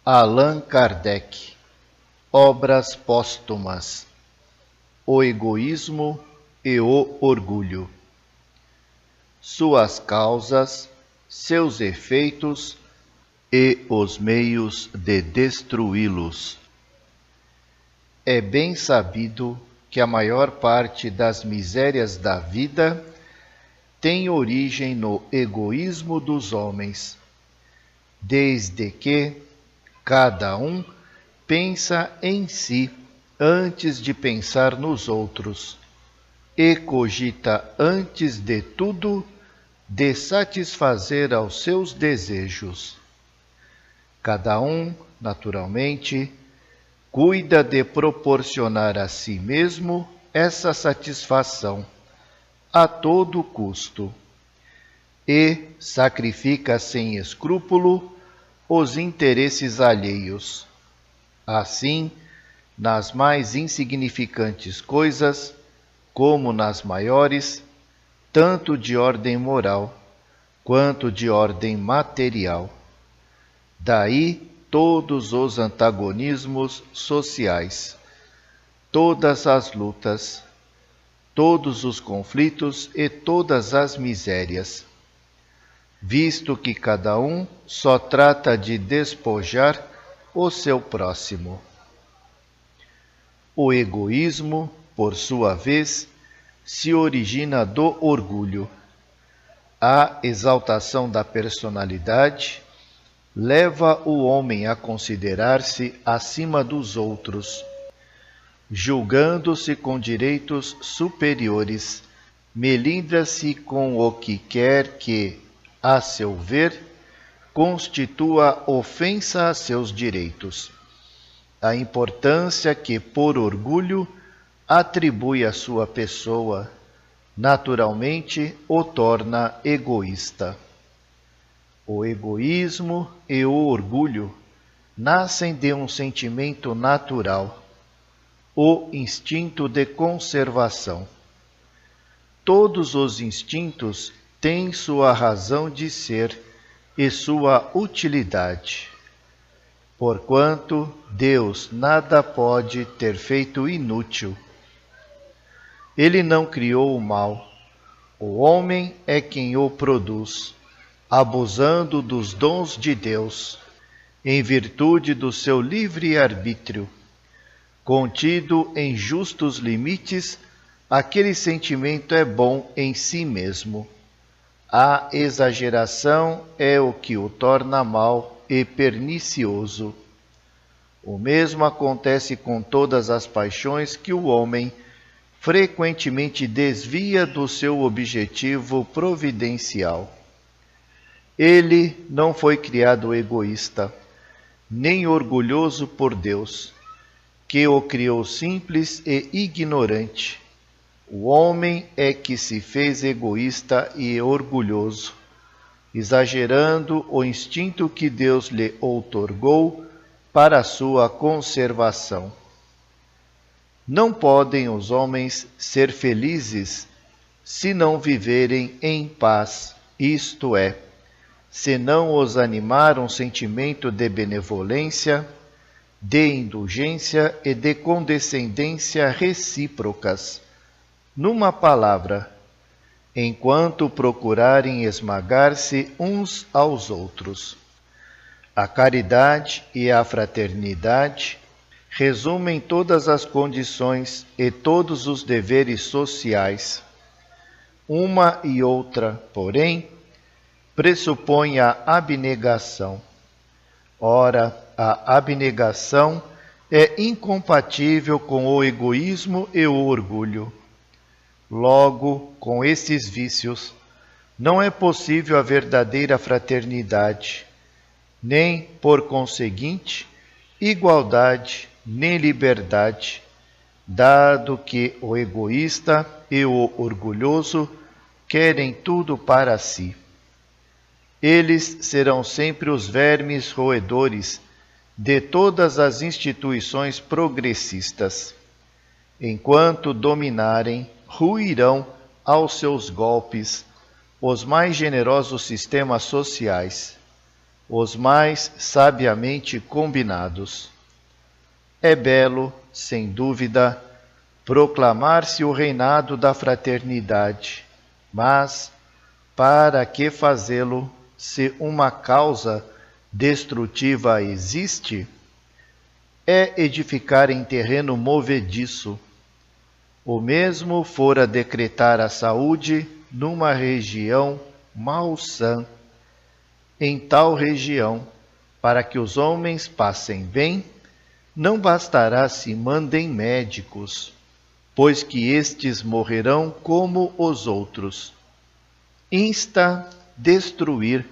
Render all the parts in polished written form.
Allan Kardec. Obras póstumas. O egoísmo e o orgulho. Suas causas, seus efeitos e os meios de destruí-los. É bem sabido que a maior parte das misérias da vida tem origem no egoísmo dos homens, desde que cada um pensa em si antes de pensar nos outros e cogita antes de tudo de satisfazer aos seus desejos. Cada um, naturalmente, cuida de proporcionar a si mesmo essa satisfação a todo custo e sacrifica sem escrúpulo os interesses alheios. Assim, nas mais insignificantes coisas, como nas maiores, tanto de ordem moral quanto de ordem material. Daí todos os antagonismos sociais, todas as lutas, todos os conflitos e todas as misérias, visto que cada um só trata de despojar o seu próximo. O egoísmo, por sua vez, se origina do orgulho. A exaltação da personalidade leva o homem a considerar-se acima dos outros, julgando-se com direitos superiores, melindra-se com o que quer que, a seu ver, constitua ofensa a seus direitos. A importância que, por orgulho, atribui à sua pessoa, naturalmente o torna egoísta. O egoísmo e o orgulho nascem de um sentimento natural, o instinto de conservação. Todos os instintos têm sua razão de ser e sua utilidade. Porquanto Deus nada pode ter feito inútil. Ele não criou o mal. O homem é quem o produz, abusando dos dons de Deus, em virtude do seu livre-arbítrio. Contido em justos limites, aquele sentimento é bom em si mesmo. A exageração é o que o torna mau e pernicioso. O mesmo acontece com todas as paixões que o homem frequentemente desvia do seu objetivo providencial. Ele não foi criado egoísta, nem orgulhoso por Deus, que o criou simples e ignorante. O homem é que se fez egoísta e orgulhoso, exagerando o instinto que Deus lhe outorgou para a sua conservação. Não podem os homens ser felizes se não viverem em paz, isto é, se não os animar um sentimento de benevolência, de indulgência e de condescendência recíprocas. Numa palavra, enquanto procurarem esmagar-se uns aos outros. A caridade e a fraternidade resumem todas as condições e todos os deveres sociais. Uma e outra, porém, pressupõe a abnegação. Ora, a abnegação é incompatível com o egoísmo e o orgulho. Logo, com esses vícios, não é possível a verdadeira fraternidade, nem, por conseguinte, igualdade, nem liberdade, dado que o egoísta e o orgulhoso querem tudo para si. Eles serão sempre os vermes roedores de todas as instituições progressistas. Enquanto dominarem, ruirão aos seus golpes os mais generosos sistemas sociais. os mais sabiamente combinados. É belo, sem dúvida, proclamar-se o reinado da fraternidade, mas para que fazê-lo se uma causa destrutiva existe? É edificar em terreno movediço. O mesmo fora decretar a saúde numa região malsã. Em tal região, para que os homens passem bem, não bastará se mandem médicos, pois que estes morrerão como os outros. Insta destruir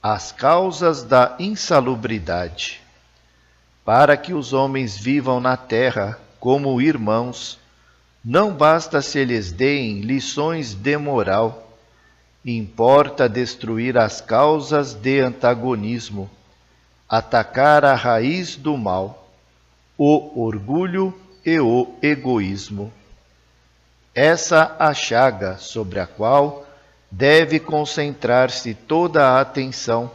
as causas da insalubridade, para que os homens vivam na terra como irmãos. Não basta se lhes deem lições de moral, importa destruir as causas de antagonismo, atacar a raiz do mal, o orgulho e o egoísmo. Essa a chaga sobre a qual deve concentrar-se toda a atenção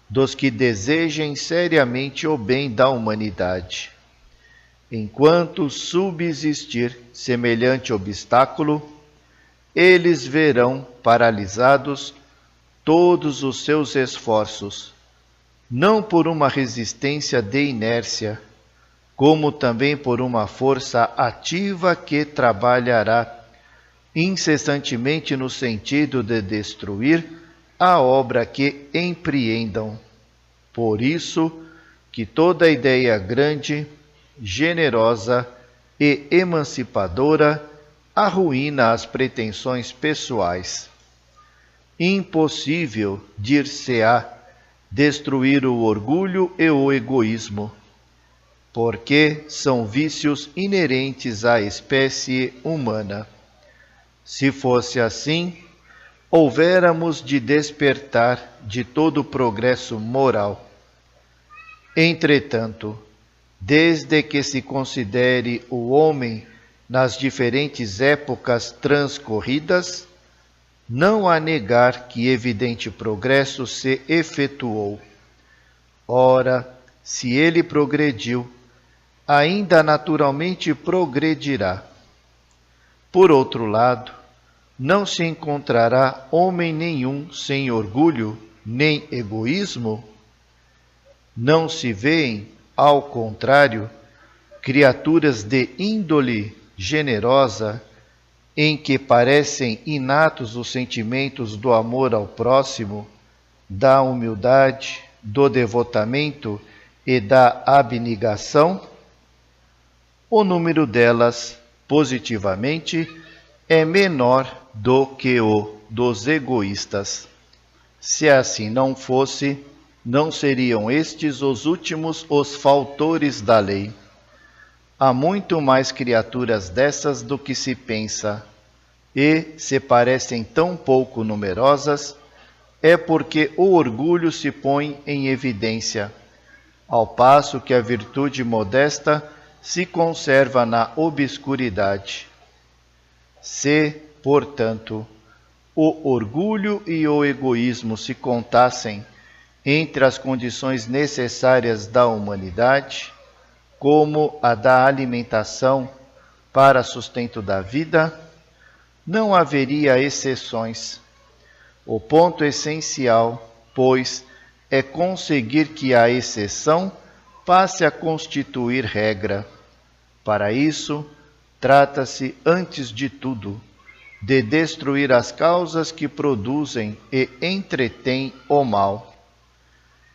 dos que desejem seriamente o bem da humanidade. Enquanto subsistir semelhante obstáculo, eles verão paralisados todos os seus esforços, não por uma resistência de inércia, como também por uma força ativa que trabalhará incessantemente no sentido de destruir a obra que empreendam. Por isso que toda ideia grande, generosa e emancipadora arruína as pretensões pessoais. Impossível, dir-se-á, destruir o orgulho e o egoísmo, porque são vícios inerentes à espécie humana. Se fosse assim, houvéramos de despertar de todo o progresso moral. Entretanto, desde que se considere o homem nas diferentes épocas transcorridas, não há negar que evidente progresso se efetuou. Ora, se ele progrediu, ainda naturalmente progredirá. Por outro lado, não se encontrará homem nenhum sem orgulho nem egoísmo? Não se vêem, ao contrário, criaturas de índole generosa, em que parecem inatos os sentimentos do amor ao próximo, da humildade, do devotamento e da abnegação? O número delas, positivamente, é menor do que o dos egoístas. Se assim não fosse, não seriam estes os últimos os fautores da lei. Há muito mais criaturas dessas do que se pensa, e, se parecem tão pouco numerosas, é porque o orgulho se põe em evidência, ao passo que a virtude modesta se conserva na obscuridade. Se, portanto, o orgulho e o egoísmo se contassem entre as condições necessárias da humanidade, como a da alimentação para sustento da vida, não haveria exceções. O ponto essencial, pois, é conseguir que a exceção passe a constituir regra. Para isso, trata-se, antes de tudo, de destruir as causas que produzem e entretêm o mal.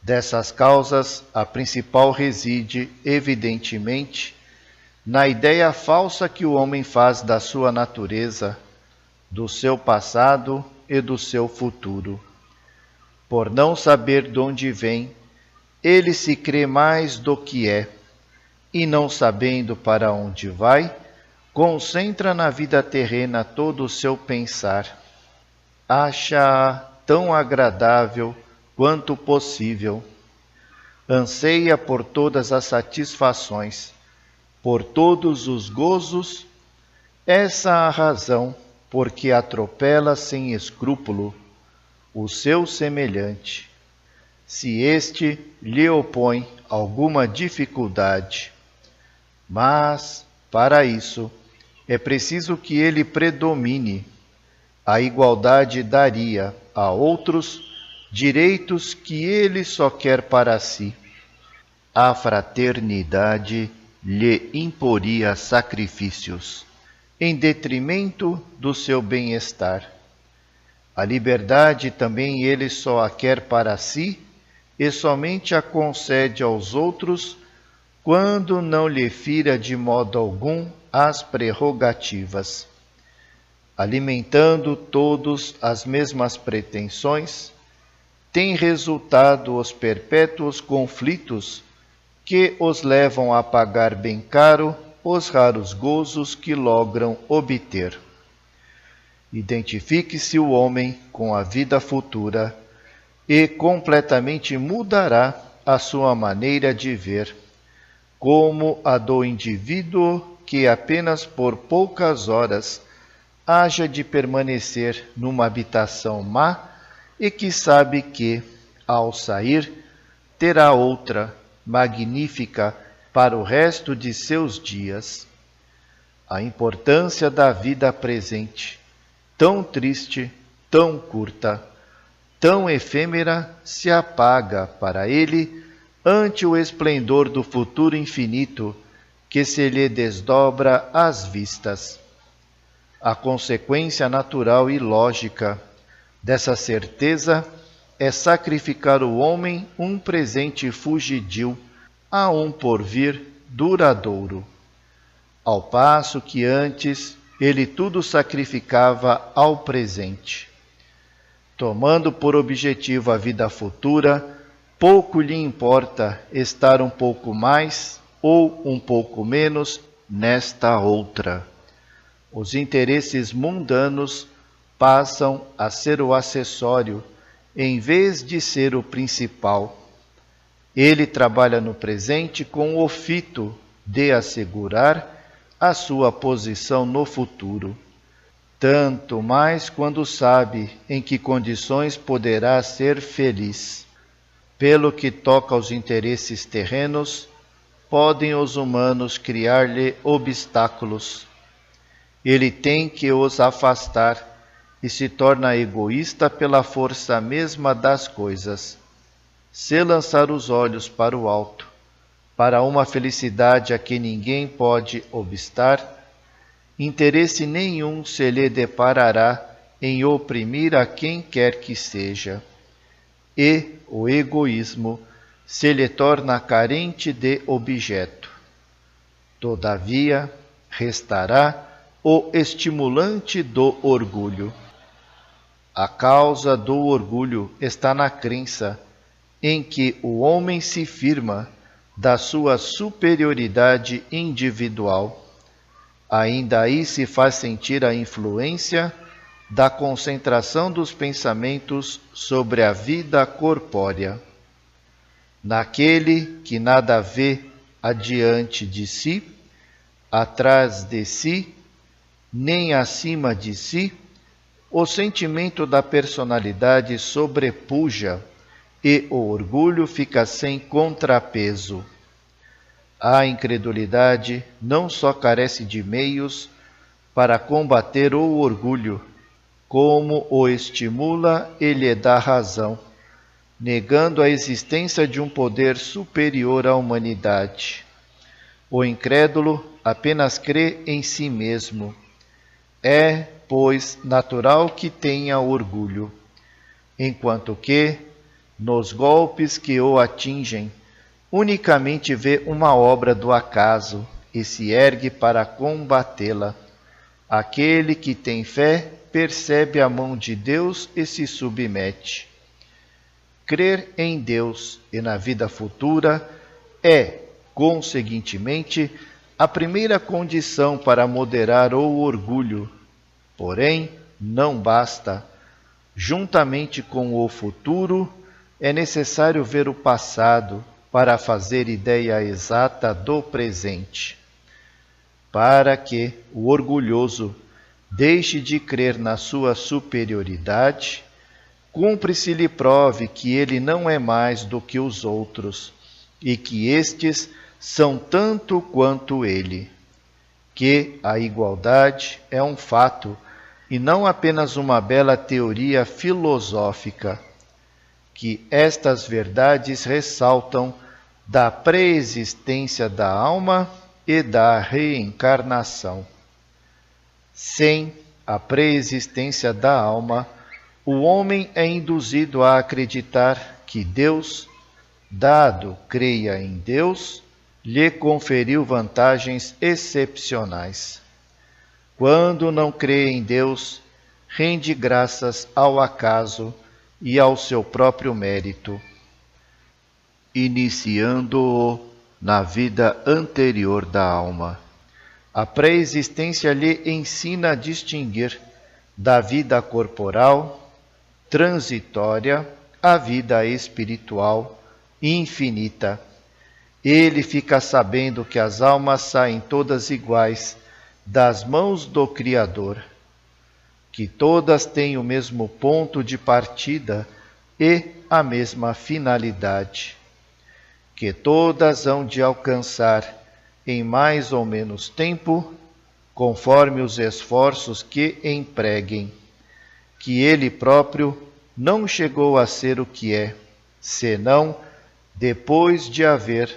Dessas causas, a principal reside, evidentemente, na ideia falsa que o homem faz da sua natureza, do seu passado e do seu futuro. Por não saber de onde vem, ele se crê mais do que é, e não sabendo para onde vai, concentra na vida terrena todo o seu pensar. Acha-a tão agradável quanto possível. Anseia por todas as satisfações, por todos os gozos. Essa a razão porque atropela sem escrúpulo o seu semelhante. se este lhe opõe alguma dificuldade. Mas, para isso, é preciso que ele predomine. A igualdade daria a outros direitos que ele só quer para si. A fraternidade lhe imporia sacrifícios, em detrimento do seu bem-estar. A liberdade também ele só a quer para si e somente a concede aos outros quando não lhe fira de modo algum as prerrogativas. Alimentando todos as mesmas pretensões, tem resultado os perpétuos conflitos que os levam a pagar bem caro os raros gozos que logram obter. Identifique-se o homem com a vida futura e completamente mudará a sua maneira de ver, como a do indivíduo que apenas por poucas horas haja de permanecer numa habitação má e que sabe que, ao sair, terá outra, magnífica, para o resto de seus dias. A importância da vida presente, tão triste, tão curta, tão efêmera, se apaga para ele ante o esplendor do futuro infinito que se lhe desdobra às vistas. A consequência natural e lógica dessa certeza é sacrificar o homem um presente fugidio a um porvir duradouro, ao passo que antes ele tudo sacrificava ao presente. Tomando por objetivo a vida futura, pouco lhe importa estar um pouco mais ou um pouco menos nesta outra. Os interesses mundanos passam a ser o acessório em vez de ser o principal. Ele trabalha no presente com o fito de assegurar a sua posição no futuro, tanto mais quando sabe em que condições poderá ser feliz. Pelo que toca aos interesses terrenos, podem os humanos criar-lhe obstáculos. Ele tem que os afastar e se torna egoísta pela força mesma das coisas. Se lançar os olhos para o alto, para uma felicidade a que ninguém pode obstar, interesse nenhum se lhe deparará em oprimir a quem quer que seja. E o egoísmo se lhe torna carente de objeto. Todavia, restará o estimulante do orgulho. A causa do orgulho está na crença em que o homem se firma da sua superioridade individual. Ainda aí se faz sentir a influência da concentração dos pensamentos sobre a vida corpórea. Naquele que nada vê adiante de si, atrás de si, nem acima de si, o sentimento da personalidade sobrepuja e o orgulho fica sem contrapeso. A incredulidade não só carece de meios para combater o orgulho, como o estimula e lhe dá razão, negando a existência de um poder superior à humanidade. O incrédulo apenas crê em si mesmo. É, pois, natural que tenha orgulho, enquanto que, nos golpes que o atingem, unicamente vê uma obra do acaso e se ergue para combatê-la. Aquele que tem fé percebe a mão de Deus e se submete. Crer em Deus e na vida futura é, conseguintemente, a primeira condição para moderar o orgulho. Porém, não basta. Juntamente com o futuro, é necessário ver o passado para fazer ideia exata do presente. Para que o orgulhoso deixe de crer na sua superioridade, cumpre-se lhe prove que ele não é mais do que os outros, e que estes são tanto quanto ele, que a igualdade é um fato e não apenas uma bela teoria filosófica, que estas verdades ressaltam da preexistência da alma e da reencarnação. Sem a preexistência da alma, o homem é induzido a acreditar que Deus, dado creia em Deus, lhe conferiu vantagens excepcionais. Quando não crê em Deus, rende graças ao acaso e ao seu próprio mérito, iniciando-o na vida anterior da alma. A pré-existência lhe ensina a distinguir da vida corporal, transitória, a vida espiritual, infinita. Ele fica sabendo que as almas saem todas iguais das mãos do Criador, que todas têm o mesmo ponto de partida e a mesma finalidade, que todas hão de alcançar em mais ou menos tempo, conforme os esforços que empreguem, que ele próprio não chegou a ser o que é, senão depois de haver,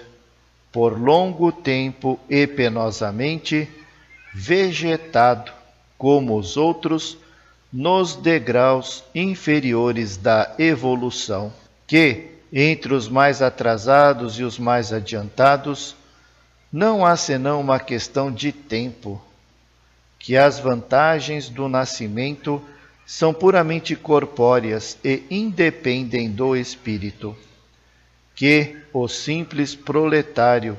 por longo tempo e penosamente, vegetado, como os outros, nos degraus inferiores da evolução, que, entre os mais atrasados e os mais adiantados, não há senão uma questão de tempo, que as vantagens do nascimento são puramente corpóreas e independem do espírito, que o simples proletário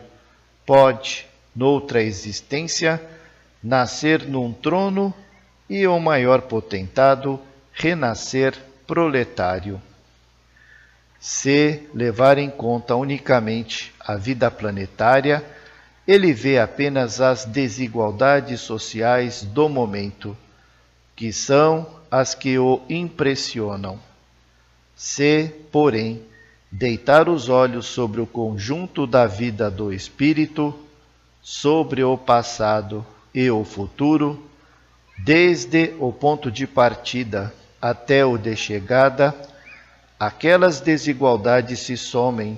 pode, noutra existência, nascer num trono e o maior potentado renascer proletário. Se levar em conta unicamente a vida planetária, ele vê apenas as desigualdades sociais do momento, que são as que o impressionam. Se, porém, deitar os olhos sobre o conjunto da vida do espírito, sobre o passado e o futuro, desde o ponto de partida até o de chegada, aquelas desigualdades se somem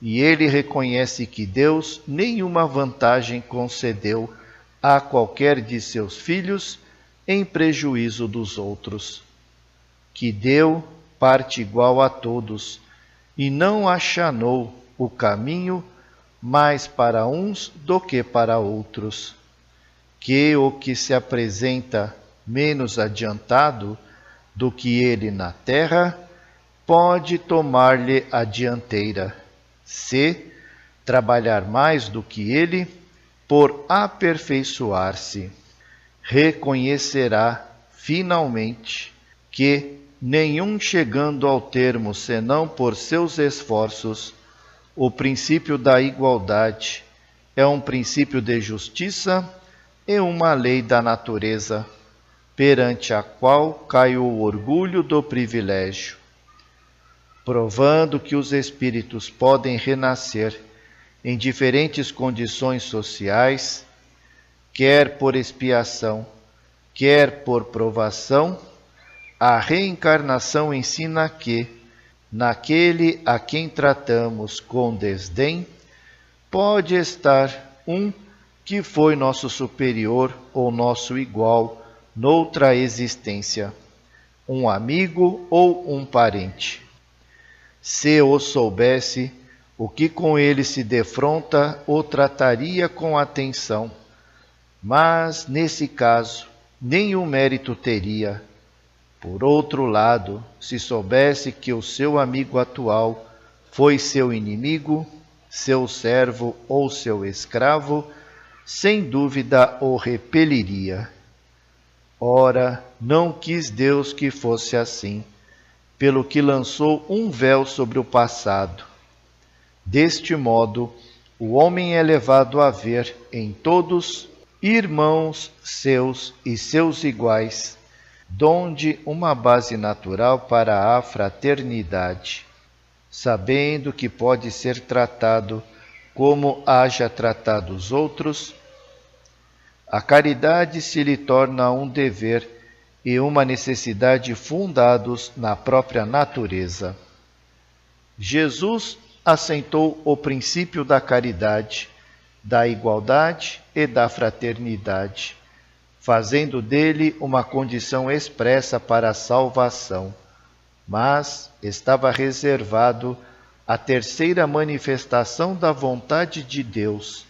e ele reconhece que Deus nenhuma vantagem concedeu a qualquer de seus filhos em prejuízo dos outros, que deu parte igual a todos e não achanou o caminho mais para uns do que para outros, que o que se apresenta menos adiantado do que ele na terra pode tomar-lhe a dianteira, se trabalhar mais do que ele por aperfeiçoar-se. Reconhecerá finalmente que nenhum chegando ao termo senão por seus esforços, o princípio da igualdade é um princípio de justiça e uma lei da natureza, perante a qual cai o orgulho do privilégio, provando que os espíritos podem renascer em diferentes condições sociais, quer por expiação, quer por provação. A reencarnação ensina que, naquele a quem tratamos com desdém, pode estar um que foi nosso superior ou nosso igual noutra existência, um amigo ou um parente. Se o soubesse, o que com ele se defronta o trataria com atenção, mas, nesse caso, nenhum mérito teria. Por outro lado, se soubesse que o seu amigo atual foi seu inimigo, seu servo ou seu escravo, sem dúvida o repeliria. Ora, não quis Deus que fosse assim, pelo que lançou um véu sobre o passado. Deste modo, o homem é levado a ver em todos irmãos seus e seus iguais, donde uma base natural para a fraternidade, sabendo que pode ser tratado como haja tratado os outros, a caridade se lhe torna um dever e uma necessidade fundados na própria natureza. Jesus assentou o princípio da caridade, da igualdade e da fraternidade, fazendo dele uma condição expressa para a salvação, mas estava reservado a terceira manifestação da vontade de Deus,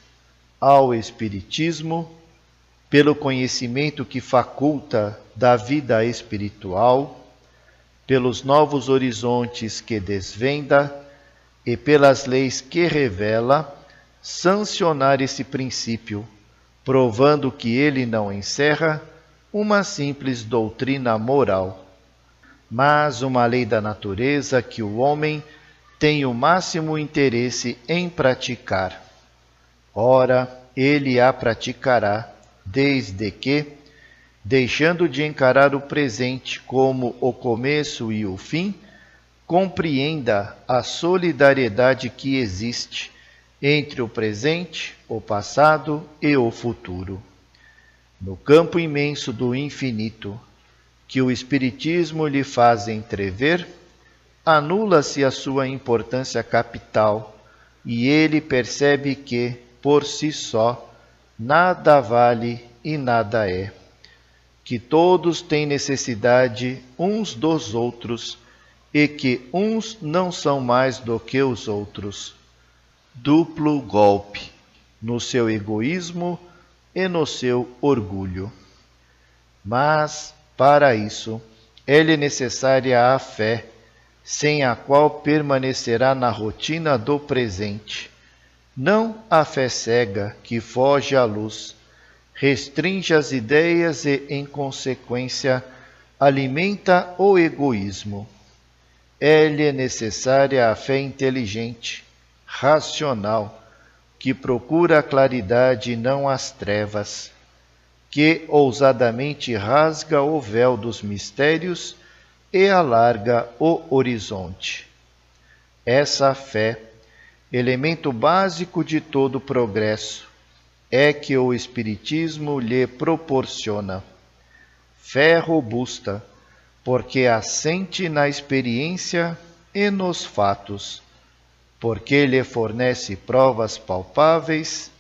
ao Espiritismo, pelo conhecimento que faculta da vida espiritual, pelos novos horizontes que desvenda e pelas leis que revela, sancionar esse princípio, provando que ele não encerra uma simples doutrina moral, mas uma lei da natureza que o homem tem o máximo interesse em praticar. Ora, ele a praticará, desde que, deixando de encarar o presente como o começo e o fim, compreenda a solidariedade que existe entre o presente, o passado e o futuro. No campo imenso do infinito, que o Espiritismo lhe faz entrever, anula-se a sua importância capital e ele percebe que, por si só, nada vale e nada é, que todos têm necessidade uns dos outros e que uns não são mais do que os outros. Duplo golpe, no seu egoísmo e no seu orgulho. Mas, para isso, é-lhe necessária a fé, sem a qual permanecerá na rotina do presente. Não a fé cega que foge à luz, restringe as ideias e, em consequência, alimenta o egoísmo. É-lhe necessária a fé inteligente, racional, que procura a claridade e não as trevas, que ousadamente rasga o véu dos mistérios e alarga o horizonte. Essa fé, elemento básico de todo progresso, é que o Espiritismo lhe proporciona. Fé robusta, porque assente na experiência e nos fatos, porque lhe fornece provas palpáveis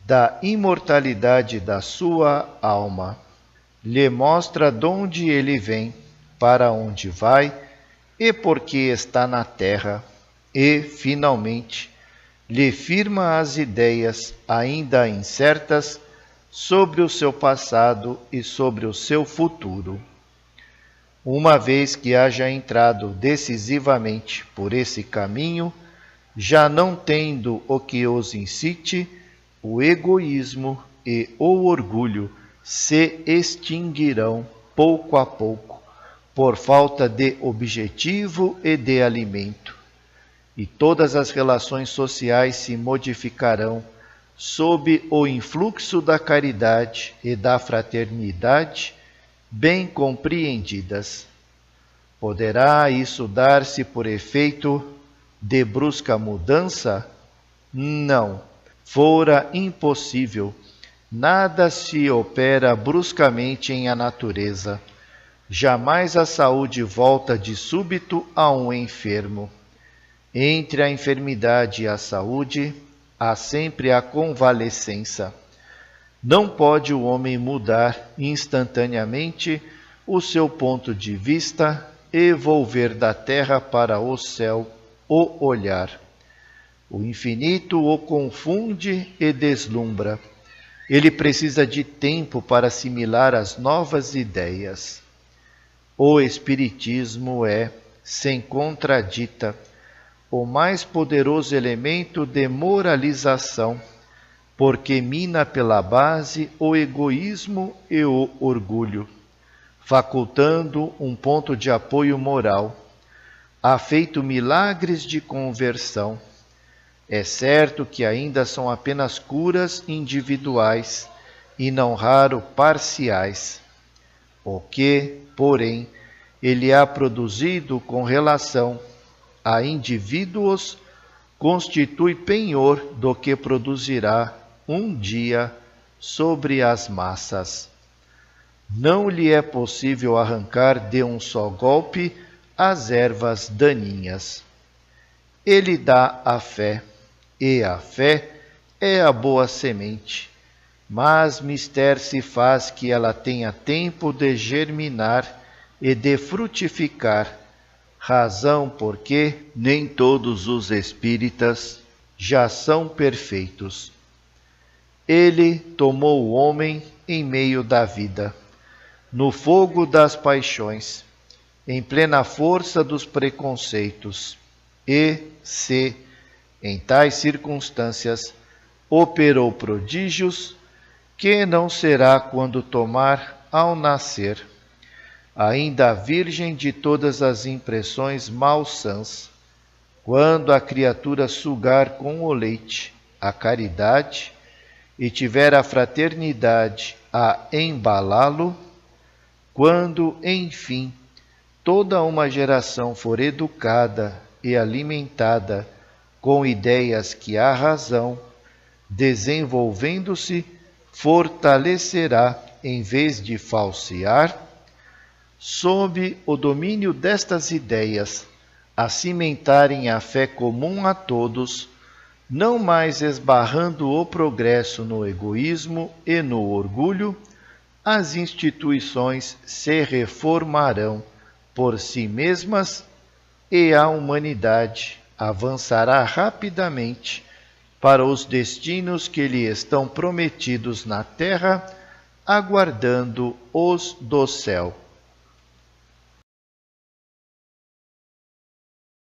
da imortalidade da sua alma, lhe mostra de onde ele vem, para onde vai e por que está na terra, e, finalmente, lhe firma as ideias ainda incertas sobre o seu passado e sobre o seu futuro. Uma vez que haja entrado decisivamente por esse caminho, já não tendo o que os incite, o egoísmo e o orgulho se extinguirão pouco a pouco, por falta de objetivo e de alimento, e todas as relações sociais se modificarão sob o influxo da caridade e da fraternidade bem compreendidas. Poderá isso dar-se por efeito de brusca mudança? Não, fora impossível. Nada se opera bruscamente em a natureza. Jamais a saúde volta de súbito a um enfermo. Entre a enfermidade e a saúde, há sempre a convalescença. Não pode o homem mudar instantaneamente o seu ponto de vista e volver da terra para o céu o olhar. O infinito o confunde e deslumbra. Ele precisa de tempo para assimilar as novas ideias. O Espiritismo é, sem contradita, o mais poderoso elemento de moralização, porque mina pela base o egoísmo e o orgulho, facultando um ponto de apoio moral. Há feito milagres de conversão. É certo que ainda são apenas curas individuais e não raro parciais. O que, porém, ele há produzido com relação a indivíduos constitui penhor do que produzirá um dia sobre as massas. Não lhe é possível arrancar de um só golpe as ervas daninhas. Ele dá a fé, e a fé é a boa semente, mas mister se faz que ela tenha tempo de germinar e de frutificar, razão porque nem todos os espíritas já são perfeitos. Ele tomou o homem em meio da vida, no fogo das paixões, em plena força dos preconceitos, e se, em tais circunstâncias, operou prodígios, que não será quando tomar ao nascer, ainda virgem de todas as impressões malsãs, quando a criatura sugar com o leite a caridade e tiver a fraternidade a embalá-lo, quando, enfim, toda uma geração for educada e alimentada com ideias que a razão, desenvolvendo-se, fortalecerá em vez de falsear, sob o domínio destas ideias, a cimentarem a fé comum a todos, não mais esbarrando o progresso no egoísmo e no orgulho, as instituições se reformarão por si mesmas e a humanidade avançará rapidamente para os destinos que lhe estão prometidos na terra, aguardando os do céu.